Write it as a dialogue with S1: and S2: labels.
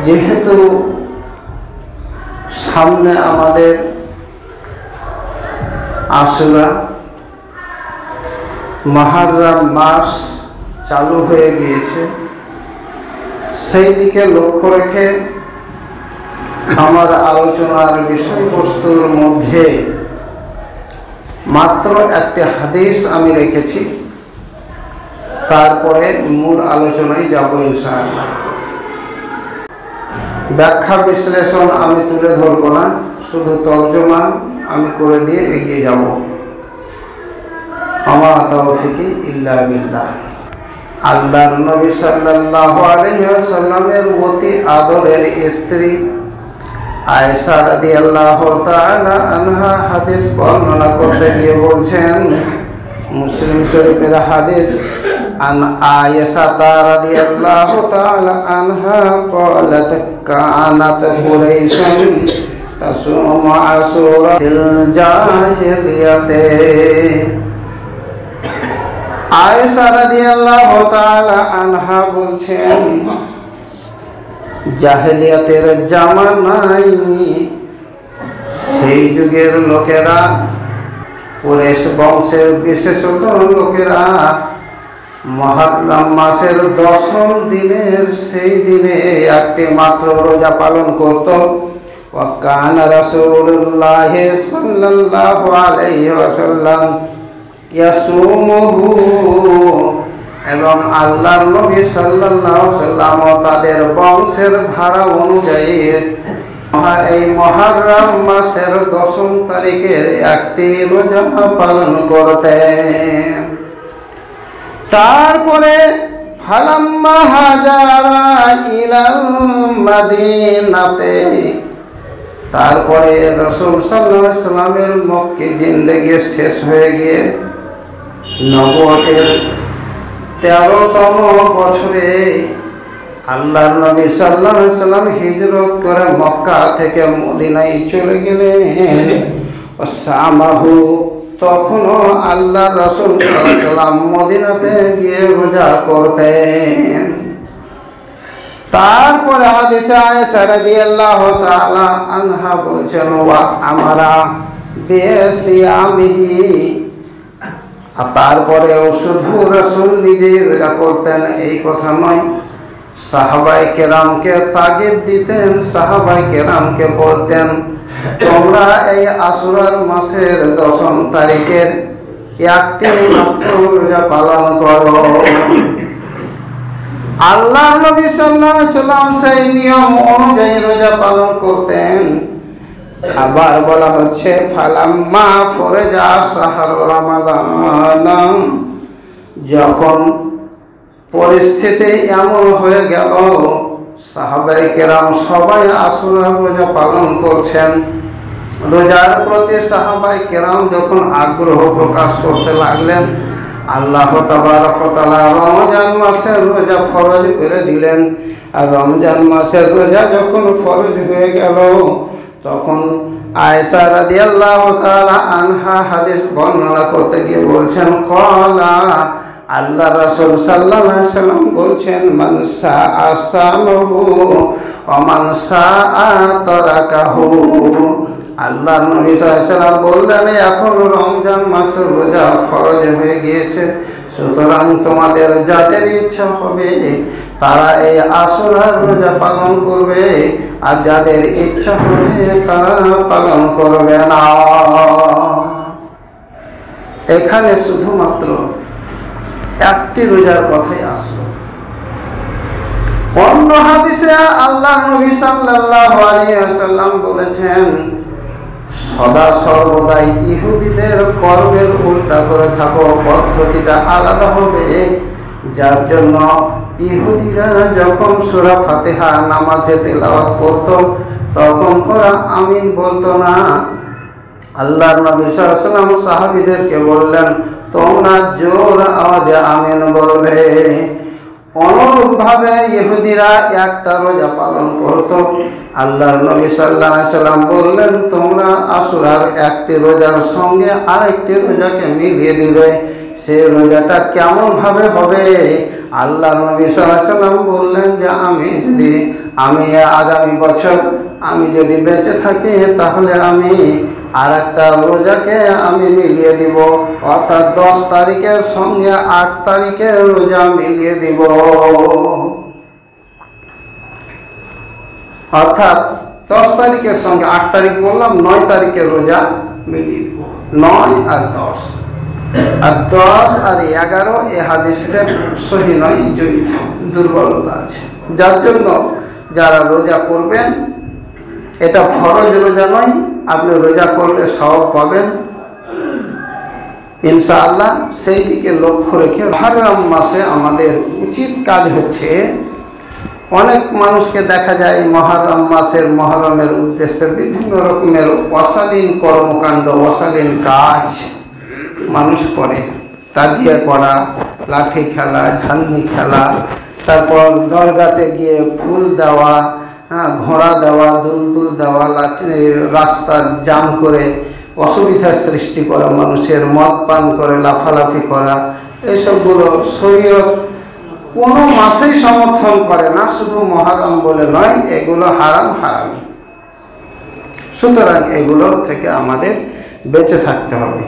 S1: যেহেতু সামনে আমাদের আশুরা, মুহররম মাস চালু হয়ে গিয়েছে, সেই দিকে লক্ষ্য রেখে আমার আলোচনার বিষয়বস্তুর মধ্যে মাত্র একটি হাদিস আমি রেখেছি, তারপরে মূল আলোচনায় যাব ইনশাআল্লাহ। ব্যাখ্যা বিশ্লেষণ আমি তুলে ধরব না, শুধু তর্জমা আমি করে দিয়ে এগিয়ে যাব। আমা তাওফিকি ইল্লা বিল্লাহ। আল্লাহর নবী সাল্লাল্লাহু আলাইহি ওয়াসাল্লামের অতি আদরের স্ত্রী আয়েশা রাদিয়াল্লাহু তাআলা আনহা হাদিস বর্ণনা করতে গিয়ে বলছেন, মুসলিম শরীফের হাদিস, আন আয়েশা রাদিয়াল্লাহু তাআলা আনহা ক্বালাত কানাত কুরাইশুন তাসুমু আশুরা ফিল জাহিলিয়াতে। আয়েশা রাদিয়াল্লাহু তাআলা আনহা বলছেন, জাহেলিয়াতের জামানায় সেই যুগের লোকেরা, কুরাইশ বংশের বিশেষত লোকেরা মুহররম মাসের 10ম দিনের সেই দিনে একটি মাত্র রোজা পালন করত। ওয়া কানা রাসূলুল্লাহ সাল্লাল্লাহু আলাইহি ওয়াসাল্লাম ইয়াসুমুহু, এবং আল্লাহর নবী সাল্লাল্লাহু আলাইহি ওয়াসাল্লাম তাদের বংশের ধারা অনুযায়ী এই মুহররম মাসের 10ম তারিখের একটি রোজা পালন করতেন। তারপরে ফালাম্মা হাজারা ইলাল মাদিনাতে, তারপরে রাসূল সাল্লাল্লাহু আলাইহি ওয়াসাল্লামের মক্কি জিন্দেগি শেষ হয়ে গিয়ে নবুয়তের 13তম বছরে আল্লাহর নবী সাল্লাল্লাহু আলাইহি ওয়াসাল্লাম হিজরত করে মক্কা থেকে মদিনায় চলে গেলেন। ওয়াসামাহু, তখনও আল্লাহর রাসূল সাল্লাল্লাহু আলাইহি ওয়াসাল্লাম মদিনাতে গিয়ে রোজা করতেন। তারপরে হাদিসে আয়েশা রাদিয়াল্লাহু তাআলা আনহা বলছেন, ওয়া আমারা বিসিয়ামিহি, তারপরেও শুধু রাসূল নিজেই রোজা করতেন এই কথা নয়, সাহাবায়ে কেরামকে তাগিদ দিতেন, সাহাবায়ে কেরামকে বলতেন, তোমরা এই আশুরার মাসের 10ম তারিখের একটি মাত্র রোজা পালন করো। আল্লাহর নবী সাল্লাল্লাহু আলাইহি ওয়াসাল্লাম সেই নিয়ম অনুযায়ী রোজা পালন করতেন। আবার বলা হচ্ছে, ফালাম্মা ফরজা শাহরু রমাদান, যখন পরিস্থিতি এমন হয়ে গেল সাহাবায়ে কেরাম সবাই আশুরার রোজা পালন করছেন, রোজার প্রতি সাহাবায়ে কেরাম যখন আগ্রহ প্রকাশ করতে লাগলেন, আল্লাহ তাবারক ওয়া তাআলা রমজান মাসের রোজা ফরজ করে দিলেন। আর রমজান মাসের রোজা যখন ফরজ হয়ে গেল, তখন আয়েশা রাদিয়াল্লাহু তাআলা আনহা হাদিস বর্ণনা করতে গিয়ে বলছেন, ক্বালা, আল্লাহ রাসূল সাল্লাল্লাহু আলাইহি ওয়াসাল্লাম বলছেন, মান সাআ সামাহু ওয়া মান সাআ তারাকাহু। আল্লাহর নবী সাল্লাল্লাহু আলাইহি ওয়াসাল্লাম বললেন, এখন রমজান মাসের রোজা ফরজ হয়ে গিয়েছে, সুতরাং তোমাদের যাদের ইচ্ছা হবে তারা এই আশুরার রোজা পালন করবে, আর যাদের ইচ্ছা হবে তারা পালন করবে না। এখানে শুধুমাত্র একটি রোজার কথাই আসলো। অন্য হাদিসে আল্লাহর নবী সাল্লাল্লাহু আলাইহি ওয়াসাল্লাম বলেছেন, সদা সর্বদাই ইহুদিদের কর্মের উল্টা করে থাকো, পদ্ধতিটা আলাদা হবে, যার জন্য ইহুদিরা যখন সূরা ফাতিহা নামাজে তেলাওয়াত করত তখন ওরা আমিন বলতো না। আল্লাহর নবী সাল্লাল্লাহু আলাইহি ওয়াসাল্লাম সাহাবীদেরকে বললেন, তোমরা জোর আওয়াজে আমিন বলবে। অনুরূপভাবে ইহুদিরা একটা রোজা পালন করত। আল্লাহর নবী সাল্লাল্লাহু আলাইহি ওয়াসাল্লাম বললেন, তোমরা আশুরার একটি রোজার সঙ্গে আরেকটি রোজাকে মিলিয়ে দিবে। সে রোজাটা কেমন ভাবে হবে আল্লাহ নবী সাল্লাল্লাহু আলাইহি ওয়াসাল্লাম বললেন যে আমি আগামী বছর আমি যদি বেঁচে থাকি তাহলে আমি আর একটা রোজাকে আমি মিলিয়ে দিব, অর্থাৎ 10 তারিখের সঙ্গে 8 তারিখের রোজা মিলিয়ে দিব। অর্থাৎ 10 তারিখের সঙ্গে 8 তারিখ বললাম, 9 তারিখের রোজা মিলিয়ে দিব। 9 আর 10, আর 10 আর 11 এই হাদিসটা সহি নয়, দুর্বলতা আছে। যার জন্য যারা রোজা করবেন, এটা ফরজ রোজা নয়, আপনি রোজা করলে সওয়াব পাবেন ইনশাআল্লাহ। সেই দিকে লক্ষ্য রেখে মুহররম মাসে আমাদের উচিত কাজ হচ্ছে, অনেক মানুষকে দেখা যায় মহরমের উদ্দেশ্যে বিভিন্ন রকমের অশালীন কর্মকাণ্ড, অশালীন কাজ মানুষ করে। তাজিয়া করা, লাঠি খেলা, ঝালনি খেলা, তারপর দরগাতে গিয়ে ফুল দেওয়া, ঘোড়া দেওয়া, দুলদুল দেওয়া, রাস্তার জাম করে অসুবিধার সৃষ্টি করা, মানুষের মদ পান করে লাফালাফি করা, এসবগুলো শরীয়ত কোনো মাসেই সমর্থন করে না, শুধু মুহররম বলে নয়, এগুলো হারাম। সুতরাং এগুলো থেকে আমাদের বেঁচে থাকতে হবে।